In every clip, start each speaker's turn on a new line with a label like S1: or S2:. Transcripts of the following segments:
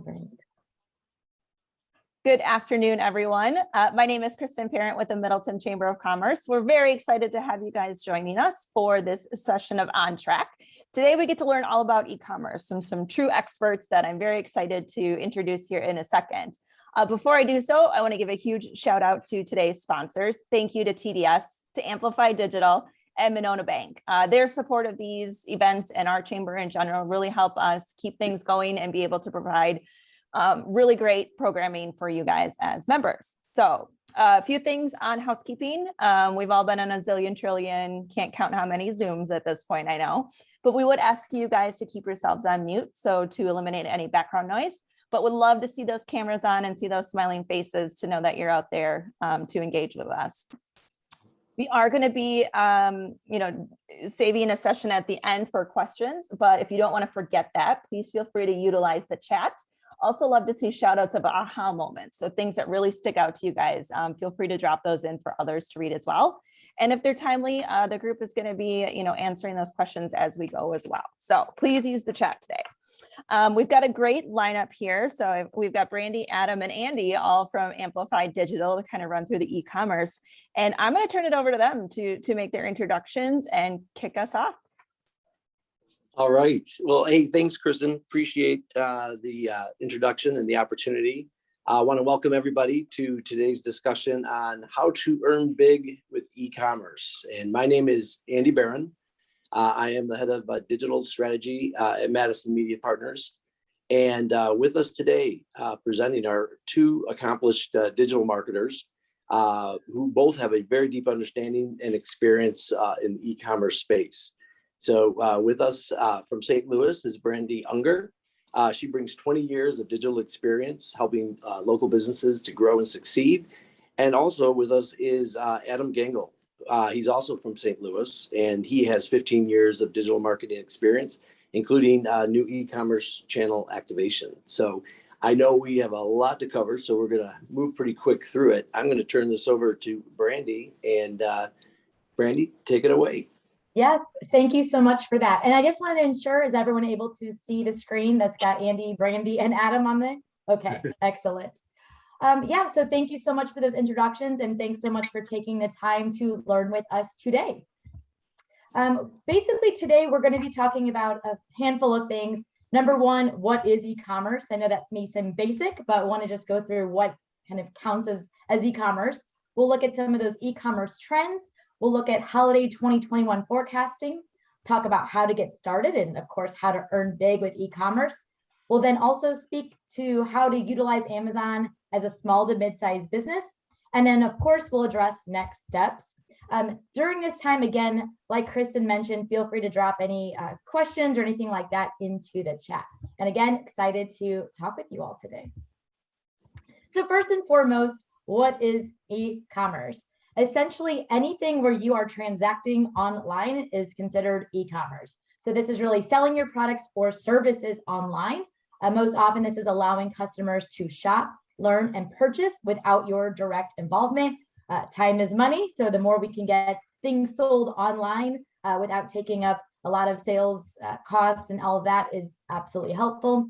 S1: Great.
S2: Good afternoon, everyone. My name is Kristen Parent with the Middleton Chamber of Commerce. We're very excited to have you guys joining us for this session of On Track. Today, we get to learn all about e-commerce from some true experts that I'm very excited to introduce here in a second. Before I do so, I want to give a huge shout out to today's sponsors. Thank you to TDS, to Amplify Digital, and Monona Bank. Their support of these events and our chamber in general really help us keep things going and be able to provide really great programming for you guys as members. So a few things on housekeeping. We've all been on a zillion trillion, can't count how many Zooms at this point, I know, but we would ask you guys to keep yourselves on mute, so to eliminate any background noise, but would love to see those cameras on and see those smiling faces to know that you're out there to engage with us. We are going to be, saving a session at the end for questions, but if you don't want to forget that, please feel free to utilize the chat. Also love to see shout outs of aha moments. So things that really stick out to you guys, feel free to drop those in for others to read as well. And if they're timely, the group is going to be, answering those questions as we go as well. So please use the chat today. We've got a great lineup here. So we've got Brandy, Adam, and Andy, all from Amplify Digital, to kind of run through the e-commerce. And I'm going to turn it over to them to make their introductions and kick us off.
S3: All right. Well, hey, thanks, Kristen. Appreciate the introduction and the opportunity. I want to welcome everybody to today's discussion on how to earn big with e-commerce. And my name is Andy Barron. I am the head of digital strategy at Madison Media Partners. And with us today, presenting are two accomplished digital marketers who both have a very deep understanding and experience in the e-commerce space. So with us from St. Louis is Brandy Unger. She brings 20 years of digital experience helping local businesses to grow and succeed. And also with us is Adam Gangle. He's also from St. Louis, and he has 15 years of digital marketing experience, including new e-commerce channel activation. So I know we have a lot to cover, so we're going to move pretty quick through it. I'm going to turn this over to Brandy, and Brandy, take it away.
S1: Yes, thank you so much for that. And I just wanted to ensure, is everyone able to see the screen that's got Andy, Brandy, and Adam on there? Okay, excellent. So thank you so much for those introductions, and thanks so much for taking the time to learn with us today. Basically, today we're going to be talking about a handful of things. Number one, what is e-commerce? I know that may seem basic, but I want to just go through what kind of counts as e-commerce. We'll look at some of those e-commerce trends. We'll look at holiday 2021 forecasting, talk about how to get started, and of course, how to earn big with e-commerce. We'll then also speak to how to utilize Amazon as a small to mid-sized business. And then of course, we'll address next steps. During this time, again, like Kristen mentioned, feel free to drop any questions or anything like that into the chat. And again, excited to talk with you all today. So first and foremost, what is e-commerce? Essentially, anything where you are transacting online is considered e-commerce. So this is really selling your products or services online. Most often, this is allowing customers to shop, learn, and purchase without your direct involvement. Time is money, so the more we can get things sold online without taking up a lot of sales costs and all of that is absolutely helpful.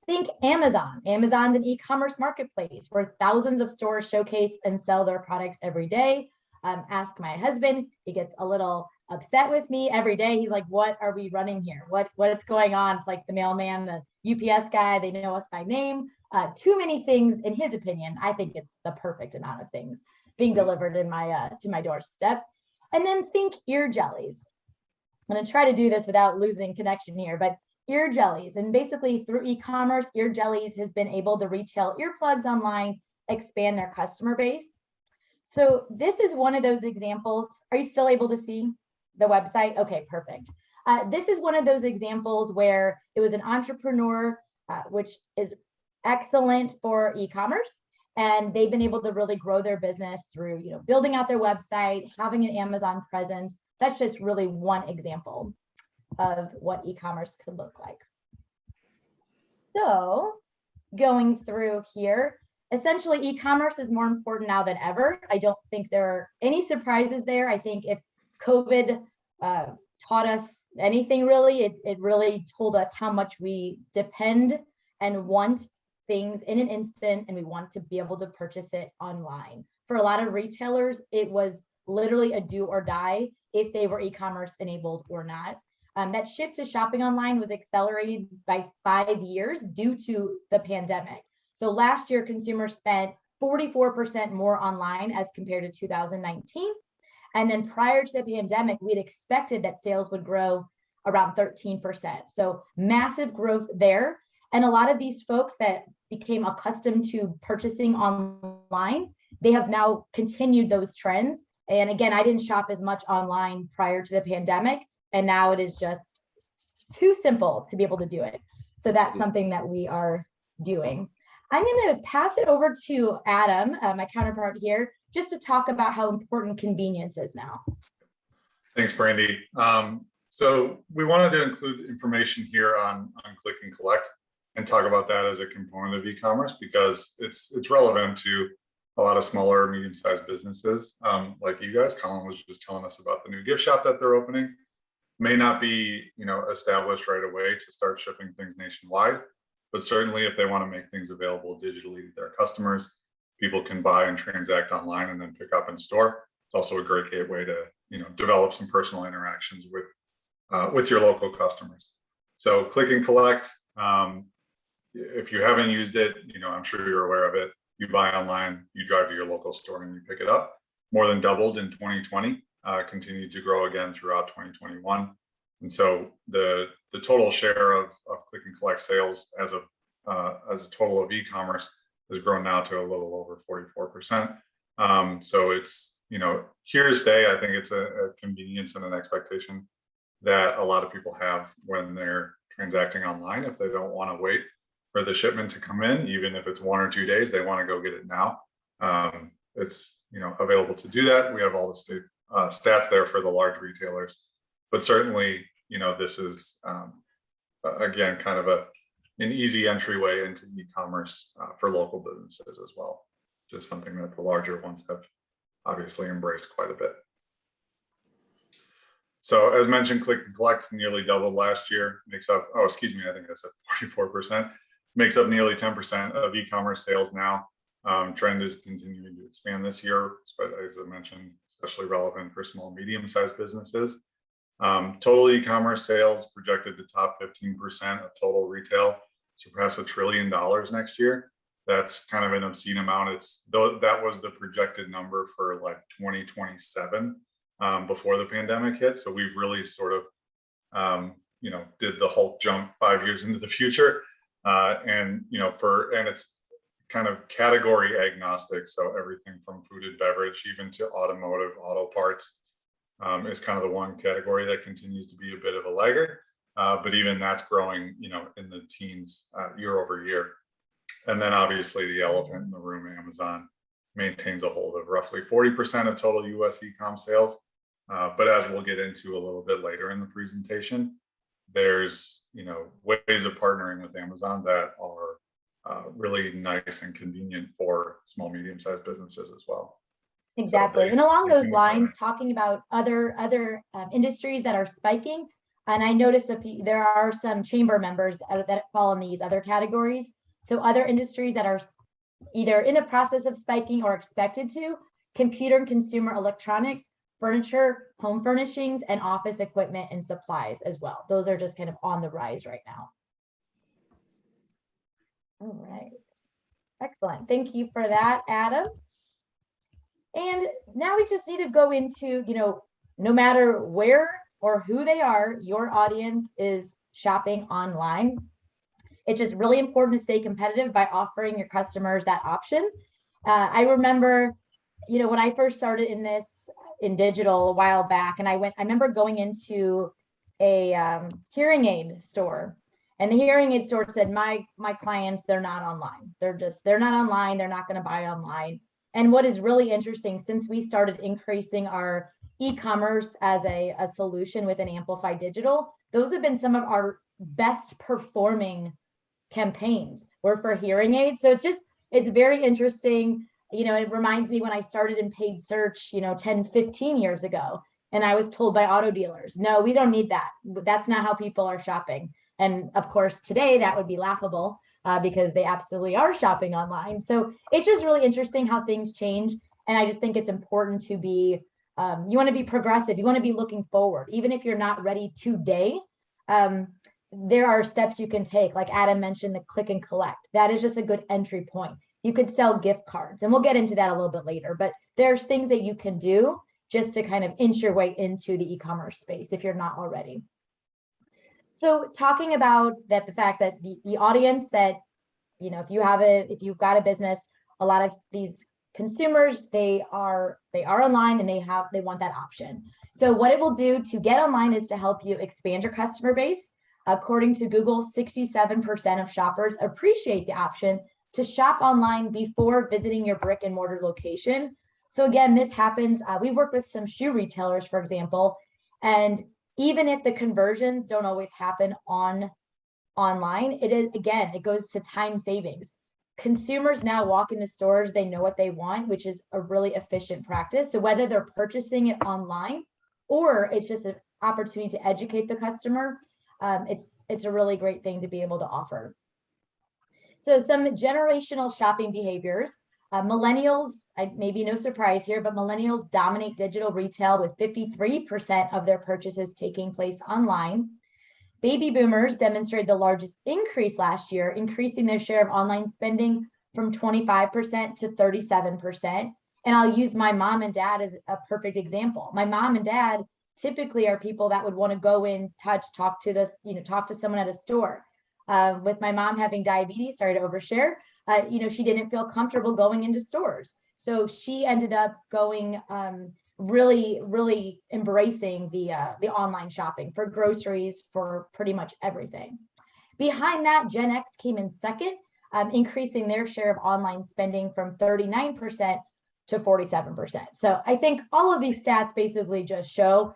S1: Think Amazon. Amazon's an e-commerce marketplace where thousands of stores showcase and sell their products every day. Ask my husband, he gets a little upset with me every day. He's like, what are we running here? What's going on? It's like the mailman, the UPS guy, they know us by name. Too many things in his opinion. I think it's the perfect amount of things being delivered in my to my doorstep. And then think ear jellies. I'm going to try to do this without losing connection here, but ear jellies. And basically through e-commerce, ear jellies has been able to retail earplugs online, expand their customer base. So this is one of those examples. Are you still able to see the website? Okay, perfect. This is one of those examples where it was an entrepreneur, which is excellent for e-commerce. And they've been able to really grow their business through, building out their website, having an Amazon presence. That's just really one example of what e-commerce could look like. So going through here, essentially e-commerce is more important now than ever. I don't think there are any surprises there. I think if COVID taught us anything really, it really told us how much we depend and want things in an instant and we want to be able to purchase it online. For a lot of retailers, it was literally a do or die if they were e-commerce enabled or not. That shift to shopping online was accelerated by 5 years due to the pandemic. So last year, consumers spent 44% more online as compared to 2019. And then prior to the pandemic, we'd expected that sales would grow around 13%. So massive growth there. And a lot of these folks that became accustomed to purchasing online, they have now continued those trends. And again, I didn't shop as much online prior to the pandemic, and now it is just too simple to be able to do it. So that's something that we are doing. I'm going to pass it over to Adam, my counterpart here, just to talk about how important convenience is now.
S4: Thanks, Brandy. So we wanted to include information here on click and collect and talk about that as a component of e-commerce because it's relevant to a lot of smaller, medium-sized businesses like you guys. Colin was just telling us about the new gift shop that they're opening. May not be, established right away to start shipping things nationwide, but certainly if they want to make things available digitally to their customers, people can buy and transact online and then pick up in store. It's also a great gateway to, develop some personal interactions with your local customers. So click and collect. If you haven't used it, I'm sure you're aware of it. You buy online, you drive to your local store and you pick it up. More than doubled in 2020, continued to grow again throughout 2021. And so the total share of click and collect sales as a total of e-commerce has grown now to a little over 44%. So it's, here to stay. I think it's a convenience and an expectation that a lot of people have when they're transacting online. If they don't want to wait for the shipment to come in, even if it's 1 or 2 days, they want to go get it now. It's available to do that. We have all the stats there for the large retailers, but certainly this is again kind of an easy entryway into e-commerce for local businesses as well. Just something that the larger ones have obviously embraced quite a bit. So as mentioned, click and collect nearly doubled last year. Makes up, I think I said 44%. Makes up nearly 10% of e-commerce sales now. Trend is continuing to expand this year, but as I mentioned, especially relevant for small, medium-sized businesses. Total e-commerce sales projected to top 15% of total retail, surpass $1 trillion next year. That's kind of an obscene amount. That was the projected number for like 2027 before the pandemic hit. So we've really sort of, did the Hulk jump 5 years into the future. And it's kind of category agnostic. So everything from food and beverage, even to automotive, auto parts is kind of the one category that continues to be a bit of a laggard. But even that's growing, in the teens year over year. And then obviously the elephant in the room, Amazon maintains a hold of roughly 40% of total US e-com sales. But as we'll get into a little bit later in the presentation, there's ways of partnering with Amazon that are really nice and convenient for small, medium-sized businesses as well.
S1: Exactly. And along those lines, talking about other industries that are spiking, and I noticed there are some chamber members that fall in these other categories. So other industries that are either in the process of spiking or expected to: computer and consumer electronics, furniture, home furnishings, and office equipment and supplies as well. Those are just kind of on the rise right now. All right. Excellent. Thank you for that, Adam. And now we just need to go into, no matter where or who they are, your audience is shopping online. It's just really important to stay competitive by offering your customers that option. I remember, when I first started in digital a while back, and I remember going into a hearing aid store, and the hearing aid store said, my clients, they're not online. They're not online. They're not going to buy online. And what is really interesting, since we started increasing our e-commerce as a solution within Amplify Digital, those have been some of our best performing campaigns were for hearing aids. So it's very interesting. It reminds me when I started in paid search, 10, 15 years ago, and I was told by auto dealers, no, we don't need that. That's not how people are shopping. And of course, today that would be laughable. because they absolutely are shopping online. So it's just really interesting how things change. And I just think it's important to be, you want to be progressive. You want to be looking forward, even if you're not ready today. There are steps you can take. Like Adam mentioned, the click and collect. That is just a good entry point. You could sell gift cards, and we'll get into that a little bit later, but there's things that you can do just to kind of inch your way into the e-commerce space if you're not already. So talking about that, the fact that the audience that, you know, if you've got a business, a lot of these consumers, they are online and they want that option. So what it will do to get online is to help you expand your customer base. According to Google, 67% of shoppers appreciate the option to shop online before visiting your brick and mortar location. So again, this happens. We've worked with some shoe retailers, for example, and even if the conversions don't always happen online, it goes to time savings. Consumers now walk into stores, they know what they want, which is a really efficient practice. So whether they're purchasing it online or it's just an opportunity to educate the customer, it's a really great thing to be able to offer. So some generational shopping behaviors. Millennials, maybe no surprise here, but millennials dominate digital retail with 53% of their purchases taking place online. Baby boomers demonstrated the largest increase last year, increasing their share of online spending from 25% to 37%. And I'll use my mom and dad as a perfect example. My mom and dad typically are people that would want to go in, talk to someone at a store. With my mom having diabetes, sorry to overshare, she didn't feel comfortable going into stores. So she ended up going, really embracing the online shopping for groceries, for pretty much everything. Behind that, Gen X came in second, increasing their share of online spending from 39% to 47%. So I think all of these stats basically just show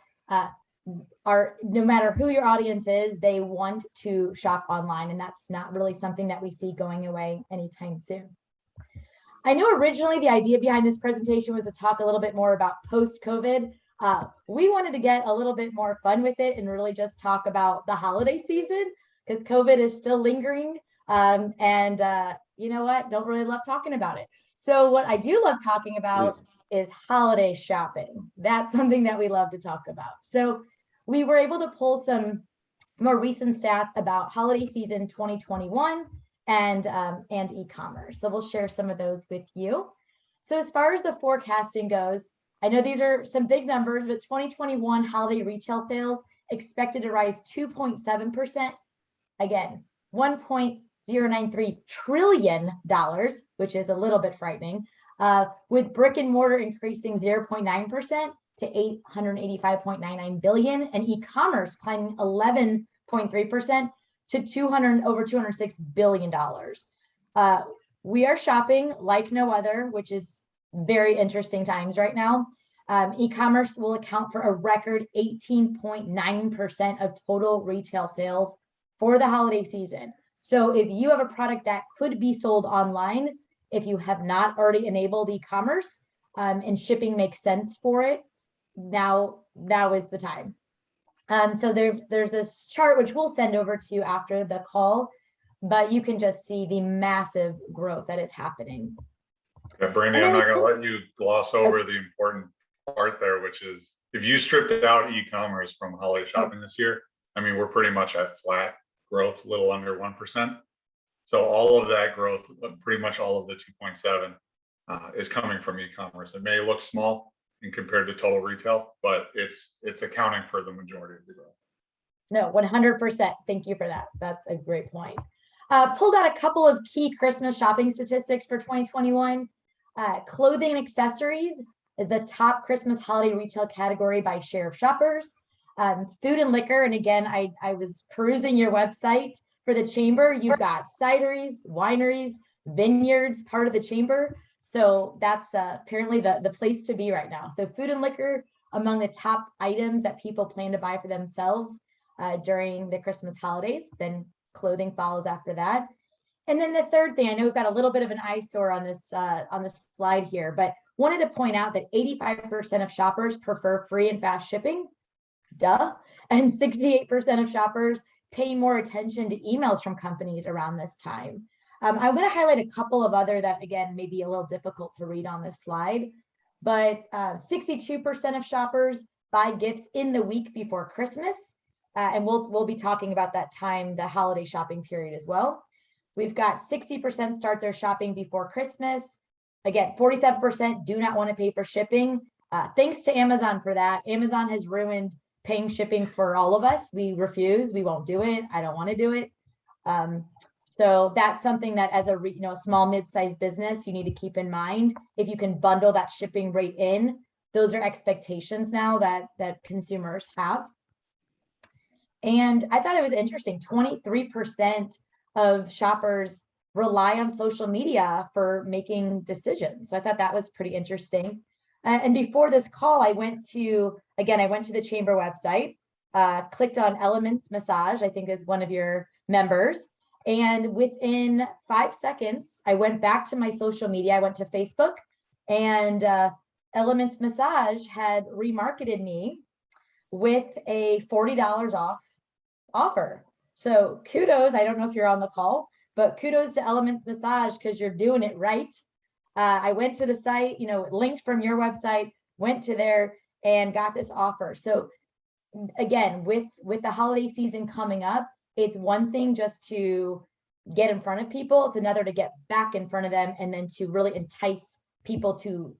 S1: no matter who your audience is, they want to shop online, and that's not really something that we see going away anytime soon. I know originally the idea behind this presentation was to talk a little bit more about post-COVID. We wanted to get a little bit more fun with it and really just talk about the holiday season, because COVID is still lingering. You know what? Don't really love talking about it. So what I do love talking about is holiday shopping. That's something that we love to talk about. So we were able to pull some more recent stats about holiday season 2021 and e-commerce. So we'll share some of those with you. So as far as the forecasting goes, I know these are some big numbers, but 2021 holiday retail sales expected to rise 2.7%. Again, $1.093 trillion, which is a little bit frightening, with brick and mortar increasing 0.9% to $885.99 billion, and e-commerce climbing 11.3% to over $206 billion. We are shopping like no other, which is very interesting times right now. E-commerce will account for a record 18.9% of total retail sales for the holiday season. So if you have a product that could be sold online, if you have not already enabled e-commerce and shipping makes sense for it, now is the time. So there's this chart, which we'll send over to you after the call, but you can just see the massive growth that is happening.
S4: Yeah, Brandy, I'm not going to let you gloss over the important part there, which is if you stripped out e-commerce from holiday shopping this year, I mean, we're pretty much at flat growth, a little under 1%. So all of that growth, pretty much all of the 2.7 is coming from e-commerce. It may look small in compared to total retail, but it's accounting for the majority of the growth. No,
S1: 100%. Thank you for that. That's a great point. Pulled out a couple of key Christmas shopping statistics for 2021. Clothing and accessories is the top Christmas holiday retail category by share of shoppers. Food and liquor, and again, I was perusing your website for the chamber. You've got cideries, wineries, vineyards, part of the chamber. So that's apparently the place to be right now. So food and liquor among the top items that people plan to buy for themselves during the Christmas holidays. Then clothing follows after that. And then the third thing, I know we've got a little bit of an eyesore on this slide here, but wanted to point out that 85% of shoppers prefer free and fast shipping. Duh. And 68% of shoppers pay more attention to emails from companies around this time. I'm going to highlight a couple of other that, again, may be a little difficult to read on this slide, but 62% of shoppers buy gifts in the week before Christmas. And we'll be talking about that time, the holiday shopping period as well. We've got 60% start their shopping before Christmas. Again, 47% do not want to pay for shipping. Thanks to Amazon for that. Amazon has ruined paying shipping for all of us. We refuse. We won't do it. I don't want to do it. So that's something that as a small mid-sized business, you need to keep in mind. If you can bundle that shipping rate in, those are expectations now that consumers have. And I thought it was interesting, 23% of shoppers rely on social media for making decisions. So I thought that was pretty interesting. And before this call, I went to the chamber website, clicked on Elements Massage, I think is one of your members. And within 5 seconds, I went back to my social media. I went to Facebook, and Elements Massage had remarketed me with a $40 off offer. So kudos. I don't know if you're on the call, but kudos to Elements Massage because you're doing it right. I went to the site, linked from your website, went to there and got this offer. So again, with the holiday season coming up, it's one thing just to get in front of people. It's another to get back in front of them and then to really entice people to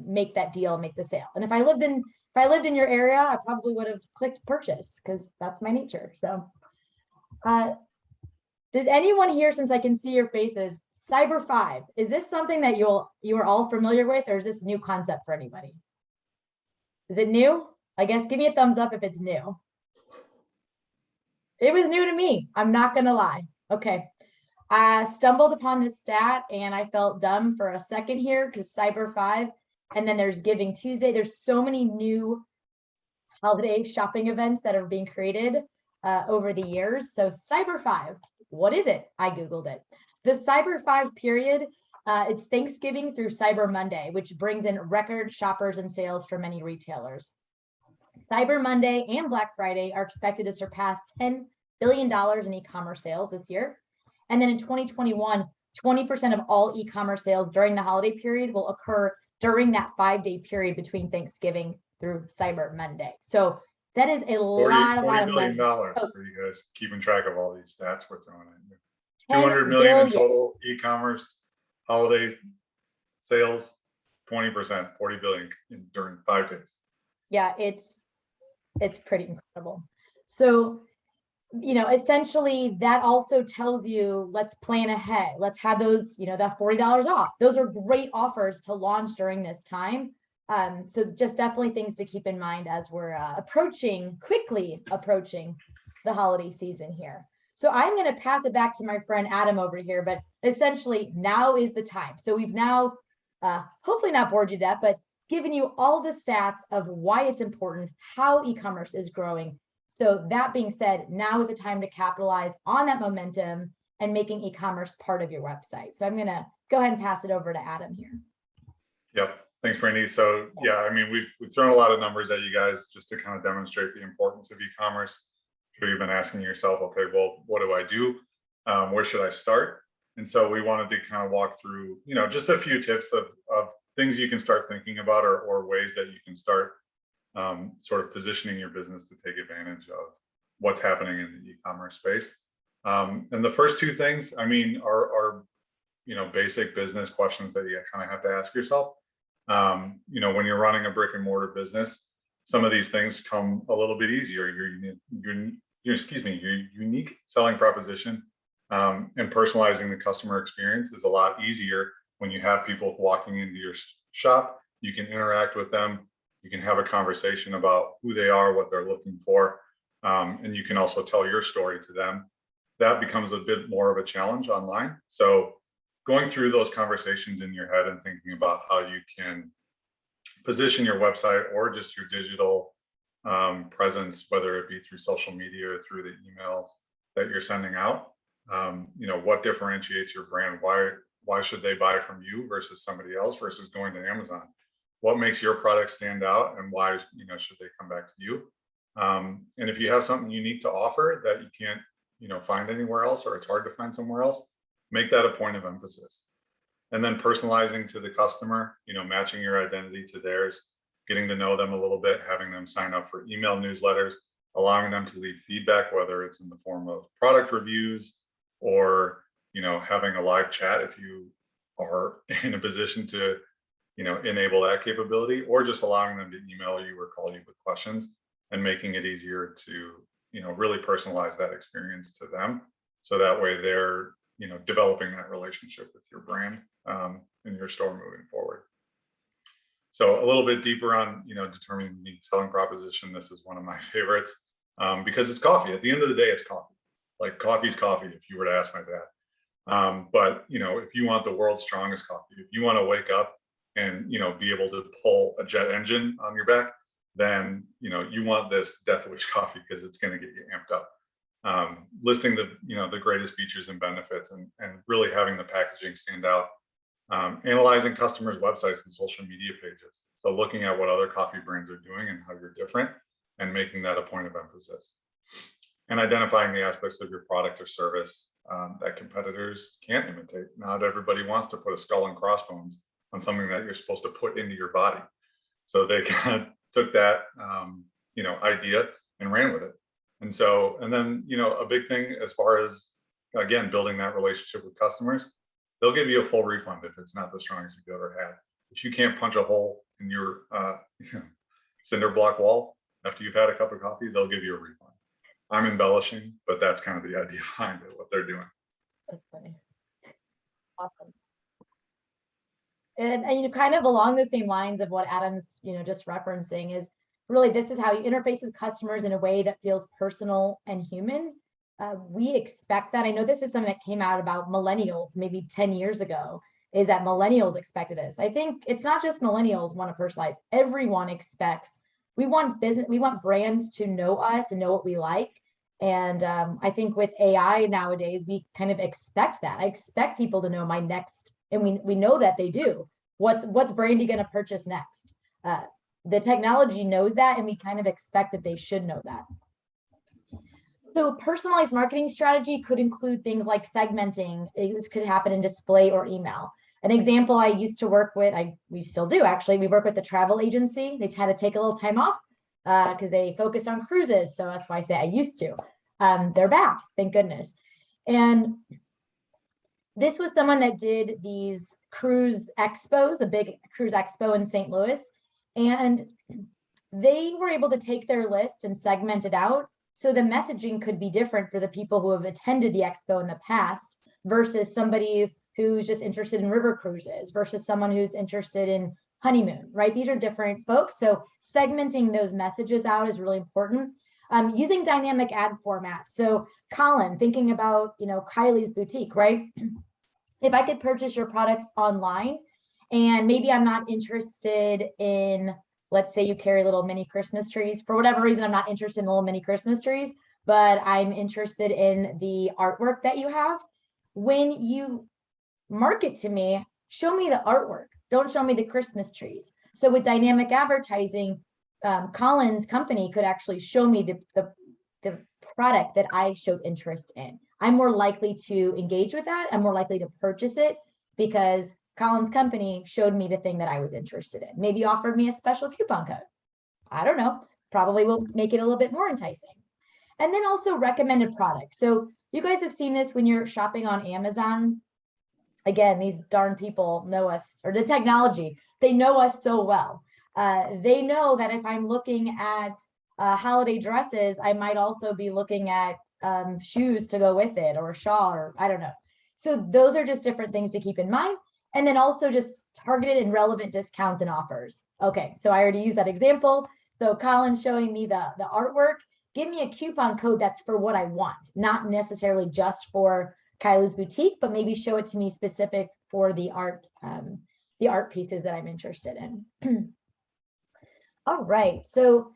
S1: make that deal, make the sale. And if I lived in your area, I probably would have clicked purchase because that's my nature. So does anyone here, since I can see your faces, Cyber 5, is this something that you are all familiar with, or is this a new concept for anybody? Is it new? I guess give me a thumbs up if it's new. It was new to me. I'm not going to lie. Okay. I stumbled upon this stat and I felt dumb for a second here because Cyber 5, and then there's Giving Tuesday. There's so many new holiday shopping events that are being created over the years. So Cyber 5, what is it? I Googled it. The Cyber 5 period, it's Thanksgiving through Cyber Monday, which brings in record shoppers and sales for many retailers. Cyber Monday and Black Friday are expected to surpass $10 billion in e-commerce sales this year. And then in 2021, 20% of all e-commerce sales during the holiday period will occur during that 5-day period between Thanksgiving through Cyber Monday. So that is a lot of money.
S4: $40 for you guys keeping track of all these stats we're throwing at you. 200 million in total e-commerce holiday sales, 20%, 40 billion during 5 days.
S1: Yeah, it's pretty incredible. So, essentially that also tells you, let's plan ahead. Let's have those, that $40 off. Those are great offers to launch during this time. So just definitely things to keep in mind as we're quickly approaching the holiday season here. So I'm going to pass it back to my friend Adam over here, but essentially now is the time. So we've now hopefully not bored you to death, but given you all the stats of why it's important, how e-commerce is growing. So that being said, now is the time to capitalize on that momentum and making e-commerce part of your website. So I'm going to go ahead and pass it over to Adam here.
S4: Yep. Thanks, Brandy. So yeah, I mean, we've thrown a lot of numbers at you guys just to kind of demonstrate the importance of e-commerce. I'm sure you've been asking yourself, okay, well, what do I do? Where should I start? And so we wanted to kind of walk through, just a few tips of things you can start thinking about or ways that you can start sort of positioning your business to take advantage of what's happening in the e-commerce space. And the first two things, I mean, are basic business questions that you kind of have to ask yourself. When you're running a brick and mortar business, some of these things come a little bit easier. Your unique selling proposition and personalizing the customer experience is a lot easier when you have people walking into your shop. You can interact with them. You can have a conversation about who they are, what they're looking for, and you can also tell your story to them. That becomes a bit more of a challenge online. So going through those conversations in your head and thinking about how you can position your website or just your digital presence, whether it be through social media or through the emails that you're sending out. What differentiates your brand? Why should they buy from you versus somebody else versus going to Amazon? What makes your product stand out, and why should they come back to you? And if you have something unique to offer that you can't find anywhere else, or it's hard to find somewhere else, make that a point of emphasis. And then personalizing to the customer, matching your identity to theirs, getting to know them a little bit, having them sign up for email newsletters, allowing them to leave feedback, whether it's in the form of product reviews or, having a live chat if you are in a position to, enable that capability, or just allowing them to email you or call you with questions and making it easier to, really personalize that experience to them. So that way they're, developing that relationship with your brand in your store moving forward. So a little bit deeper on, determining the unique selling proposition. This is one of my favorites because it's coffee. At the end of the day, it's coffee. Like coffee's coffee, if you were to ask my dad. But if you want the world's strongest coffee, if you want to wake up and be able to pull a jet engine on your back, then you want this Death Wish coffee because it's going to get you amped up. Listing the greatest features and benefits, and really having the packaging stand out. Analyzing customers' websites and social media pages. So looking at what other coffee brands are doing and how you're different, and making that a point of emphasis. And identifying the aspects of your product or service that competitors can't imitate. Not everybody wants to put a skull and crossbones on something that you're supposed to put into your body. So they kind of took that idea and ran with it. And then a big thing as far as, again, building that relationship with customers, they'll give you a full refund if it's not the strongest you've ever had. If you can't punch a hole in your cinder block wall after you've had a cup of coffee, they'll give you a refund. I'm embellishing, but that's kind of the idea behind it, what they're doing.
S1: That's funny. Awesome. And kind of along the same lines of what Adam's just referencing is really, this is how you interface with customers in a way that feels personal and human. We expect that. I know this is something that came out about millennials maybe 10 years ago, is that millennials expected this. I think it's not just millennials want to personalize. Everyone expects, we want brands to know us and know what we like. And I think with AI nowadays, we kind of expect that. I expect people to know my next, and we know that they do. What's Brandy going to purchase next? The technology knows that, and we kind of expect that they should know that. So personalized marketing strategy could include things like segmenting. This could happen in display or email. An example I used to work with, we still do actually, we work with the travel agency. They had to take a little time off because they focused on cruises. So that's why I say I used to. They're back, thank goodness. And this was someone that did these cruise expos, a big cruise expo in St. Louis. And they were able to take their list and segment it out. So the messaging could be different for the people who have attended the expo in the past versus somebody who's just interested in river cruises versus someone who's interested in honeymoon, right? These are different folks. So segmenting those messages out is really important. Using dynamic ad formats. So Colin, thinking about, Kylie's Boutique, right? If I could purchase your products online and maybe I'm not interested in, let's say you carry little mini Christmas trees. For whatever reason, I'm not interested in little mini Christmas trees, but I'm interested in the artwork that you have. When you market to me, show me the artwork. Don't show me the Christmas trees. So with dynamic advertising, Colin's company could actually show me the product that I showed interest in. I'm more likely to engage with that. I'm more likely to purchase it because Colin's company showed me the thing that I was interested in. Maybe offered me a special coupon code. I don't know, probably will make it a little bit more enticing. And then also recommended products. So you guys have seen this when you're shopping on Amazon. Again, these darn people know us, or the technology, they know us so well. They know that if I'm looking at holiday dresses, I might also be looking at shoes to go with it, or a shawl, or I don't know. So those are just different things to keep in mind. And then also just targeted and relevant discounts and offers. Okay, so I already used that example. So Colin's showing me the artwork. Give me a coupon code that's for what I want, not necessarily just for Kylie's Boutique, but maybe show it to me specific for the art pieces that I'm interested in. All right, so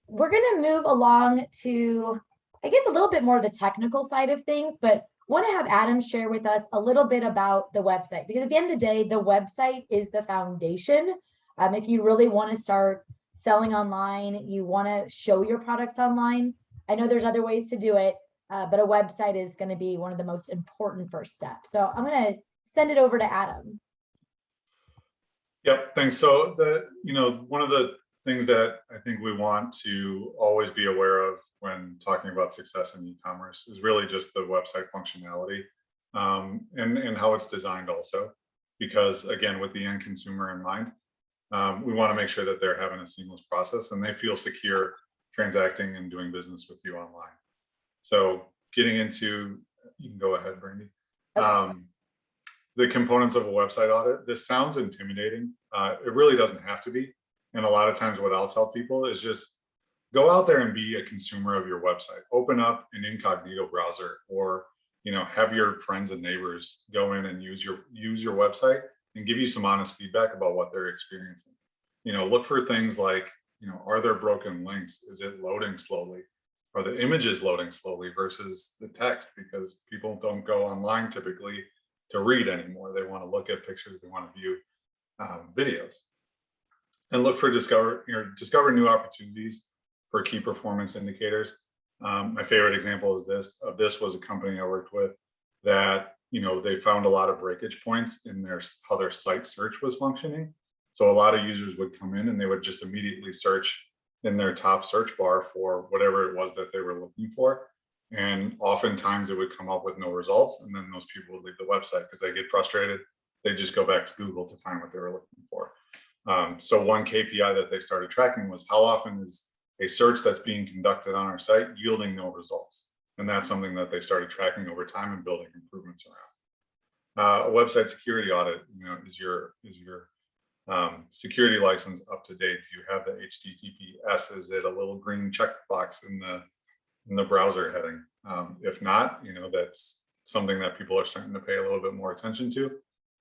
S1: we're going to move along to, I guess, a little bit more of the technical side of things, but want to have Adam share with us a little bit about the website, because at the end of the day, the website is the foundation. If you really want to start selling online, you want to show your products online. I know there's other ways to do it, but a website is going to be one of the most important first steps. So I'm going to send it over to Adam.
S4: Yep, thanks. So one of the things that I think we want to always be aware of when talking about success in e-commerce is really just the website functionality, and how it's designed also, because again, with the end consumer in mind, we want to make sure that they're having a seamless process and they feel secure transacting and doing business with you online. So getting into, you can go ahead, Brandy.
S1: Okay.
S4: The components of a website audit, this sounds intimidating. It really doesn't have to be. And a lot of times what I'll tell people is just go out there and be a consumer of your website. Open up an incognito browser, or have your friends and neighbors go in and use your website and give you some honest feedback about what they're experiencing. Look for things like, are there broken links? Is it loading slowly? Are the images loading slowly versus the text? Because people don't go online typically to read anymore. They want to look at pictures, they want to view videos. And look for discover new opportunities for key performance indicators. My favorite example is this was a company I worked with that they found a lot of breakage points in how their site search was functioning. So a lot of users would come in and they would just immediately search in their top search bar for whatever it was that they were looking for. And oftentimes it would come up with no results. And then those people would leave the website because they get frustrated. They just go back to Google to find what they were looking for. So one KPI that they started tracking was how often is a search that's being conducted on our site yielding no results. And that's something that they started tracking over time and building improvements around. A website security audit, is your security license up to date? Do you have the HTTPS? Is it a little green checkbox in the browser heading? If not, that's something that people are starting to pay a little bit more attention to.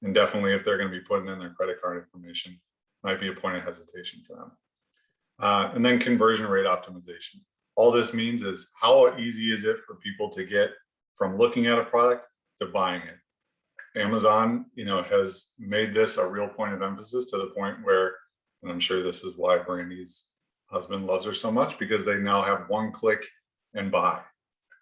S4: And definitely if they're going to be putting in their credit card information, might be a point of hesitation for them. And then conversion rate optimization. All this means is how easy is it for people to get from looking at a product to buying it? Amazon, has made this a real point of emphasis to the point where, and I'm sure this is why Brandy's husband loves her so much, because they now have one click and buy.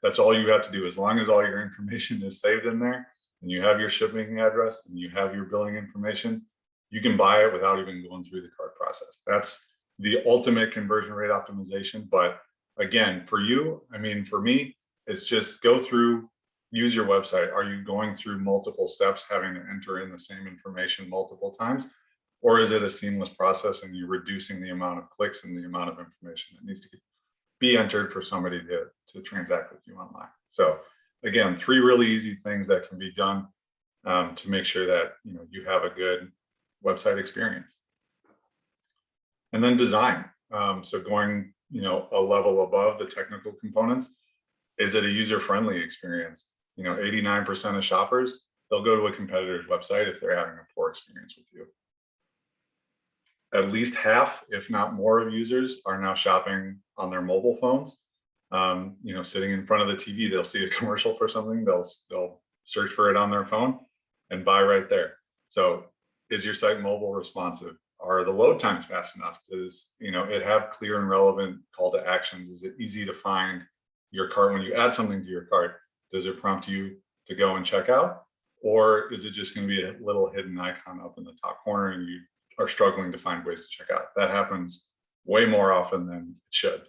S4: That's all you have to do. As long as all your information is saved in there and you have your shipping address and you have your billing information, you can buy it without even going through the cart process. That's the ultimate conversion rate optimization. But again, for me, it's just go through, use your website. Are you going through multiple steps, having to enter in the same information multiple times? Or is it a seamless process and you're reducing the amount of clicks and the amount of information that needs to be entered for somebody to transact with you online? So again, 3 really easy things that can be done to make sure that you have a good website experience. And then design. So going a level above the technical components, is it a user-friendly experience? 89% of shoppers, they'll go to a competitor's website if they're having a poor experience with you. At least half, if not more, of users are now shopping on their mobile phones. Sitting in front of the TV, they'll see a commercial for something, they'll search for it on their phone and buy right there. So is your site mobile responsive? Are the load times fast enough? Does it have clear and relevant call to actions? Is it easy to find your cart when you add something to your cart? Does it prompt you to go and check out? Or is it just going to be a little hidden icon up in the top corner and you are struggling to find ways to check out? That happens way more often than it should.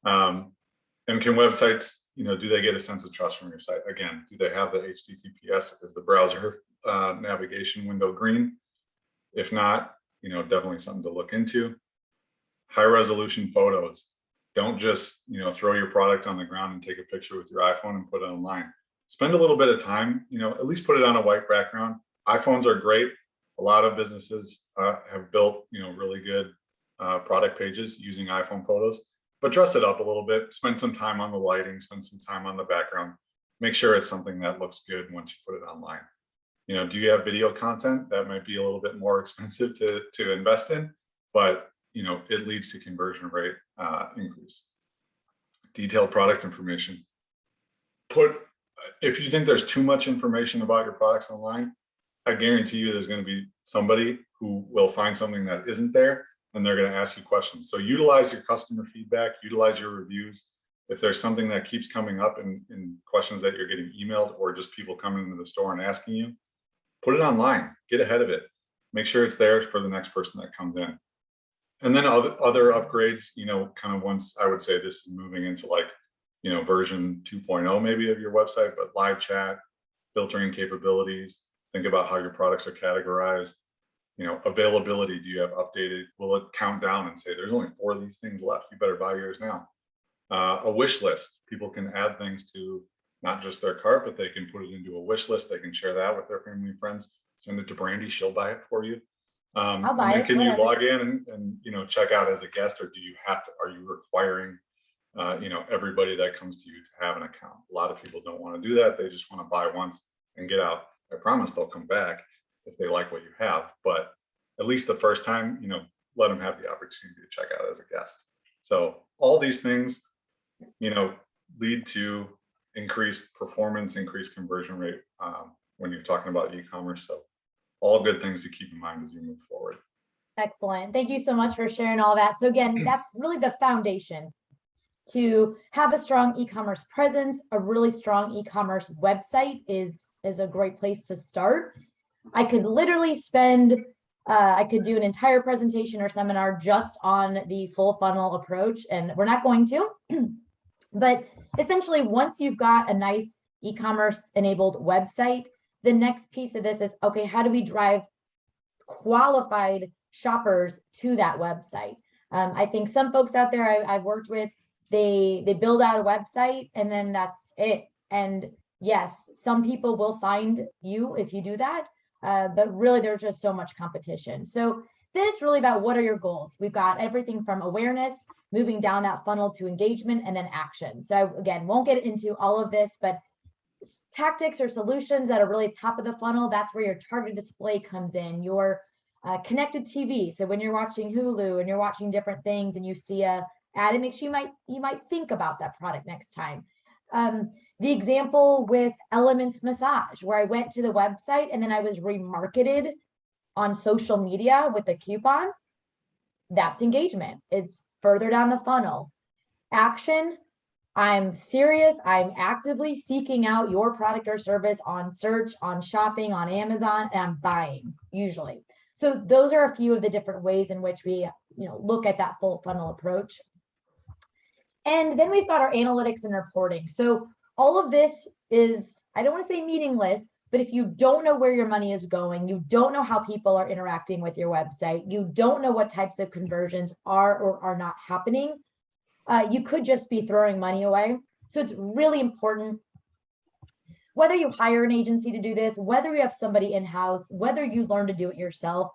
S4: And can websites, do they get a sense of trust from your site? Again, do they have the HTTPS as the browser navigation window green? If not, definitely something to look into. High resolution photos. Don't just, throw your product on the ground and take a picture with your iPhone and put it online. Spend a little bit of time, at least put it on a white background. iPhones are great. A lot of businesses have built, really good product pages using iPhone photos, but dress it up a little bit. Spend some time on the lighting, spend some time on the background. Make sure it's something that looks good once you put it online. Do you have video content? That might be a little bit more expensive to invest in, but it leads to conversion rate increase. Detailed product information. If you think there's too much information about your products online, I guarantee you there's going to be somebody who will find something that isn't there and they're going to ask you questions. So utilize your customer feedback, utilize your reviews, if there's something that keeps coming up in questions that you're getting emailed or just people coming into the store and asking you, put it online, get ahead of it, make sure it's there for the next person that comes in. And then other upgrades, kind of once I would say this is moving into like, version 2.0 maybe of your website, but live chat, filtering capabilities, think about how your products are categorized, availability, do you have updated, will it count down and say there's only 4 of these things left, you better buy yours now. A wish list, people can add things to not just their cart, but they can put it into a wish list, they can share that with their family and friends, send it to Brandy, she'll buy it for you.
S1: I'll buy it.
S4: Can you
S1: Whatever.
S4: log in and check out as a guest, or are you requiring everybody that comes to you to have an account? A lot of people don't want to do that. They just want to buy once and get out. I promise they'll come back if they like what you have, but at least the first time, let them have the opportunity to check out as a guest. So all these things, lead to increased performance, increased conversion rate when you're talking about e-commerce. So all good things to keep in mind as you move forward.
S1: Excellent. Thank you so much for sharing all that. So again, that's really the foundation to have a strong e-commerce presence. A really strong e-commerce website is a great place to start. I could literally I could do an entire presentation or seminar just on the full funnel approach, and we're not going to. But essentially, once you've got a nice e-commerce enabled website, the next piece of this is, okay, how do we drive qualified shoppers to that website? I think some folks out there I've worked with, they build out a website and then that's it. And yes, some people will find you if you do that, but really there's just so much competition. So then it's really about, what are your goals? We've got everything from awareness, moving down that funnel to engagement, and then action. So again, won't get into all of this, but tactics or solutions that are really top of the funnel, that's where your targeted display comes in. Your connected TV. So when you're watching Hulu and you're watching different things and you see a ad, it makes you might think about that product next time. The example with Elements Massage, where I went to the website and then I was remarketed on social media with a coupon, that's engagement. It's further down the funnel. Action, I'm serious. I'm actively seeking out your product or service on search, on shopping, on Amazon, and I'm buying usually. So those are a few of the different ways in which we, look at that full funnel approach. And then we've got our analytics and reporting. So all of this is, I don't want to say meaningless, but if you don't know where your money is going, you don't know how people are interacting with your website, you don't know what types of conversions are or are not happening, you could just be throwing money away. So it's really important, whether you hire an agency to do this, whether you have somebody in-house, whether you learn to do it yourself,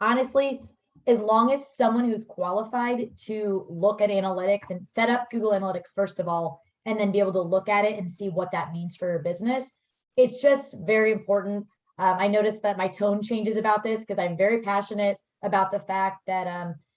S1: honestly, as long as someone who's qualified to look at analytics and set up Google Analytics, first of all, and then be able to look at it and see what that means for your business, it's just very important. I noticed that my tone changes about this because I'm very passionate about the fact that,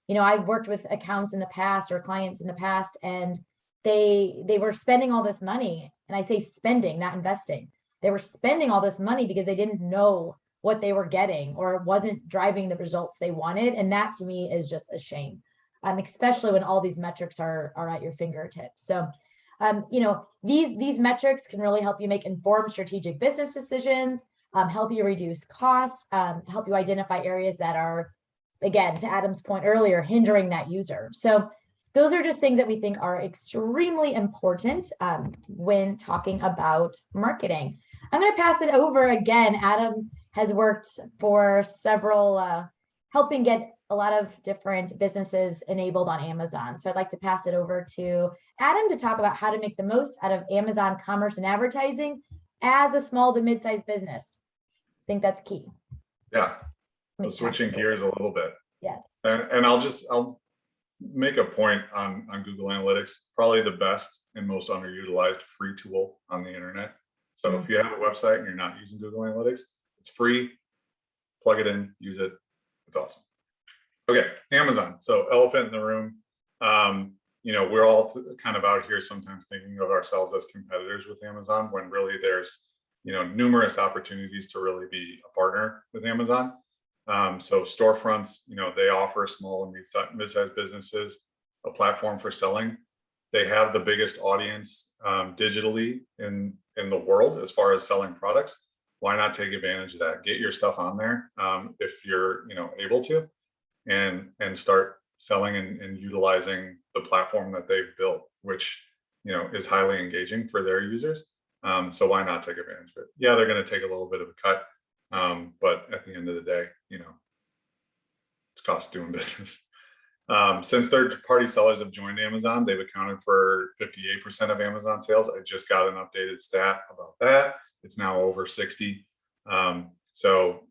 S1: I've worked with accounts in the past or clients in the past, and they were spending all this money. And I say spending, not investing. They were spending all this money because they didn't know what they were getting, or it wasn't driving the results they wanted. And that to me is just a shame, especially when all these metrics are at your fingertips. So, these metrics can really help you make informed strategic business decisions, help you reduce costs, help you identify areas that are, again, to Adam's point earlier, hindering that user. So those are just things that we think are extremely important when talking about marketing. I'm going to pass it over again. Adam has worked for several, helping get a lot of different businesses enabled on Amazon. So I'd like to pass it over to Adam to talk about how to make the most out of Amazon commerce and advertising as a small to mid-sized business. I think that's key.
S4: Yeah. So switching gears a little bit.
S1: Yes.
S4: And I'll make a point on Google Analytics, probably the best and most underutilized free tool on the internet. So if you have a website and you're not using Google Analytics, it's free, plug it in, use it. It's awesome. Okay, Amazon. So elephant in the room. We're all kind of out here sometimes thinking of ourselves as competitors with Amazon, when really there's, numerous opportunities to really be a partner with Amazon. So storefronts, they offer small and mid-sized businesses a platform for selling. They have the biggest audience digitally in the world as far as selling products. Why not take advantage of that? Get your stuff on there if you're able to, and start selling and utilizing the platform that they've built, which is highly engaging for their users. So why not take advantage of it? Yeah, they're going to take a little bit of a cut, but at the end of the day, it's cost doing business. Since third-party sellers have joined Amazon, they've accounted for 58% of Amazon sales. I just got an updated stat about that. It's now over 60. So,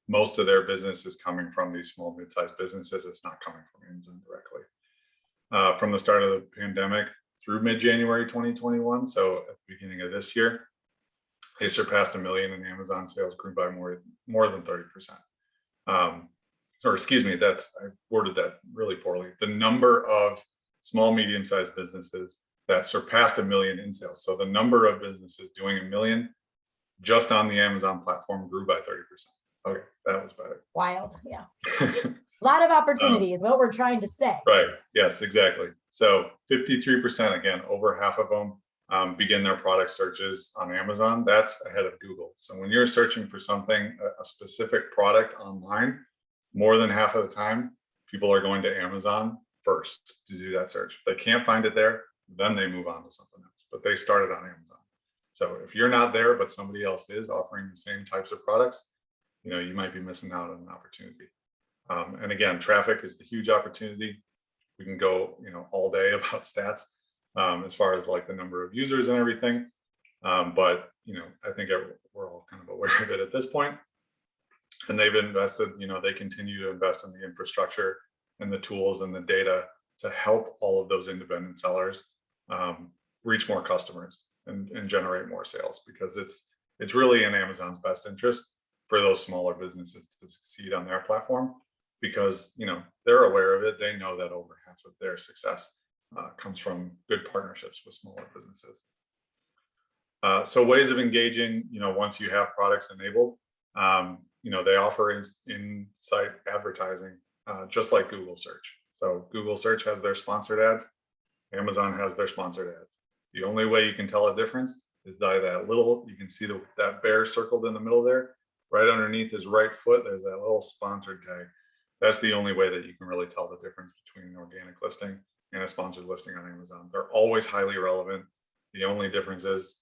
S4: most of their business is coming from these small, mid-sized businesses. It's not coming from Amazon directly. From the start of the pandemic through mid-January 2021, so at the beginning of this year, they surpassed 1 million, and Amazon sales grew by more than 30%. Or excuse me, I worded that really poorly. The number of small, medium-sized businesses that surpassed 1 million in sales. So the number of businesses doing 1 million just on the Amazon platform grew by 30%. Okay, that was better.
S1: Wild, yeah. A lot of opportunity is what we're trying to say.
S4: Right, yes, exactly. So 53%, again, over half of them begin their product searches on Amazon. That's ahead of Google. So when you're searching for something, a specific product online, more than half of the time, people are going to Amazon first to do that search. If they can't find it there, then they move on to something else, but they started on Amazon. So if you're not there, but somebody else is offering the same types of products, you might be missing out on an opportunity. And again, traffic is the huge opportunity. We can go, all day about stats as far as like the number of users and everything. But, I think we're all kind of aware of it at this point. And they've invested, they continue to invest in the infrastructure and the tools and the data to help all of those independent sellers reach more customers and generate more sales, because it's really in Amazon's best interest for those smaller businesses to succeed on their platform, because they're aware of it. They know that over half of their success comes from good partnerships with smaller businesses. So ways of engaging, once you have products enabled, they offer in-site advertising, just like Google search. So Google search has their sponsored ads. Amazon has their sponsored ads. The only way you can tell a difference is by that little, you can see that bear circled in the middle there, right underneath his right foot, there's that little sponsored tag. That's the only way that you can really tell the difference between an organic listing and a sponsored listing on Amazon. They're always highly relevant. The only difference is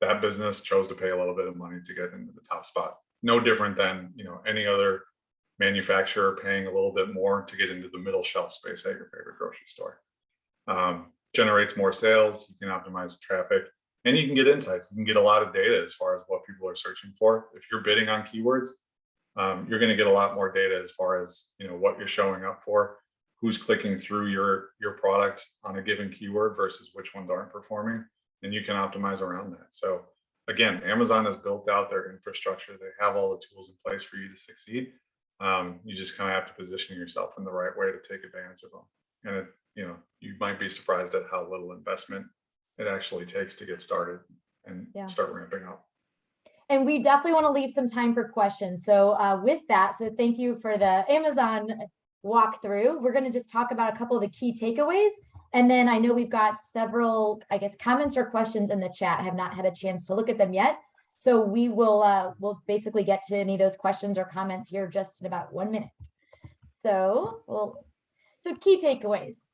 S4: that business chose to pay a little bit of money to get into the top spot. No different than any other manufacturer paying a little bit more to get into the middle shelf space at your favorite grocery store. Generates more sales. You can optimize traffic, and you can get insights. You can get a lot of data as far as what people are searching for. If you're bidding on keywords, you're going to get a lot more data as far as what you're showing up for, who's clicking through your product on a given keyword versus which ones aren't performing, and you can optimize around that. So again, Amazon has built out their infrastructure. They have all the tools in place for you to succeed. You just kind of have to position yourself in the right way to take advantage of them. And you might be surprised at how little investment it actually takes to get started and start ramping up.
S1: And we definitely want to leave some time for questions. So with that, so thank you for the Amazon walkthrough. We're going to just talk about a couple of the key takeaways. And then I know we've got several, comments or questions in the chat. I have not had a chance to look at them yet. So we will we'll basically get to any of those questions or comments here just in about 1 minute. So key takeaways.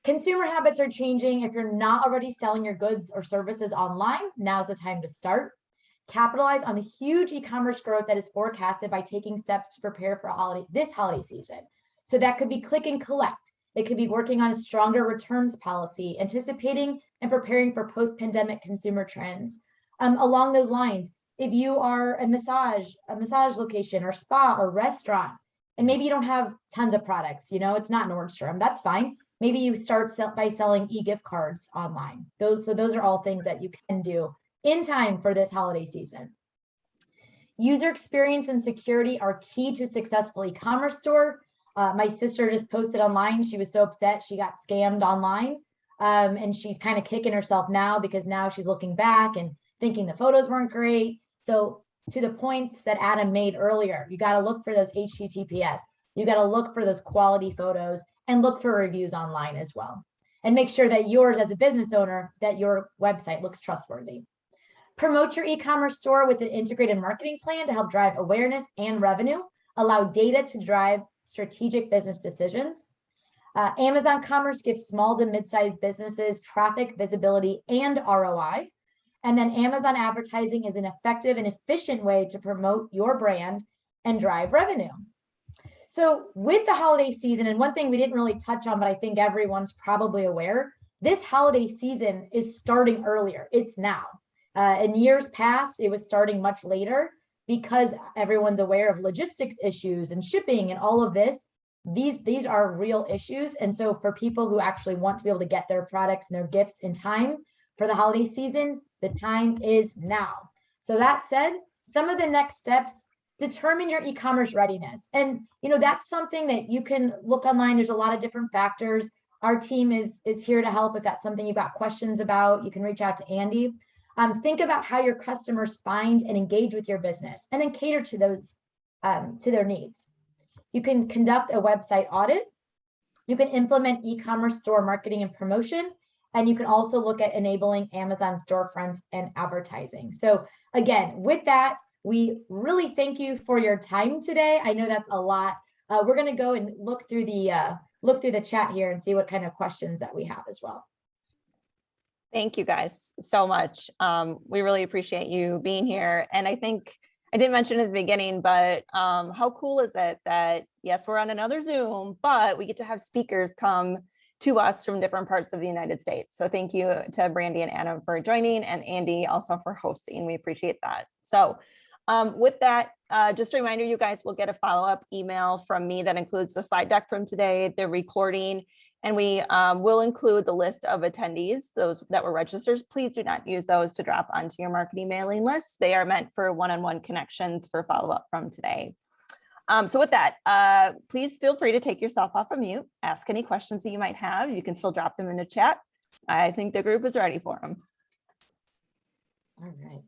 S1: Consumer habits are changing. If you're not already selling your goods or services online, now's the time to start. Capitalize on the huge e-commerce growth that is forecasted by taking steps to prepare for this holiday season. So that could be click and collect. It could be working on a stronger returns policy, anticipating and preparing for post-pandemic consumer trends. Along those lines, if you are a massage location or spa or restaurant, and maybe you don't have tons of products, it's not Nordstrom, that's fine. Maybe you start by selling e-gift cards online. Those are all things that you can do in time for this holiday season. User experience and security are key to successful e-commerce store. My sister just posted online. She was so upset she got scammed online. And she's kind of kicking herself now because now she's looking back and thinking the photos weren't great. So to the points that Adam made earlier, you got to look for those HTTPS. You got to look for those quality photos and look for reviews online as well. and make sure that yours as a business owner, that your website looks trustworthy. Promote your e-commerce store with an integrated marketing plan to help drive awareness and revenue. Allow data to drive strategic business decisions. Amazon Commerce gives small to mid-sized businesses traffic, visibility, and ROI. And then Amazon advertising is an effective and efficient way to promote your brand and drive revenue. So with the holiday season, and one thing we didn't really touch on, but I think everyone's probably aware, this holiday season is starting earlier. It's now. In years past, it was starting much later because everyone's aware of logistics issues and shipping and all of this. These are real issues. And so for people who actually want to be able to get their products and their gifts in time for the holiday season, the time is now. So that said, some of the next steps: determine your e-commerce readiness. And that's something that you can look online. There's a lot of different factors. Our team is here to help. If that's something you've got questions about, you can reach out to Andy. Think about how your customers find and engage with your business, and then cater to those to their needs. You can conduct a website audit. You can implement e-commerce store marketing and promotion. And you can also look at enabling Amazon storefronts and advertising. So again, with that, we really thank you for your time today. I know that's a lot. We're going to go and look through the chat here and see what kind of questions that we have as well.
S2: Thank you guys so much. We really appreciate you being here. And I think I didn't mention at the beginning, but how cool is it that, yes, we're on another Zoom, but we get to have speakers come to us from different parts of the United States. So thank you to Brandy and Adam for joining, and Andy also for hosting. We appreciate that. So with that, just a reminder, you guys will get a follow-up email from me that includes the slide deck from today, the recording, and we will include the list of attendees, those that were registered. Please do not use those to drop onto your marketing mailing list. They are meant for one-on-one connections for follow-up from today. So with that, please feel free to take yourself off of mute, ask any questions that you might have. You can still drop them in the chat. I think the group is ready for them.
S1: All right.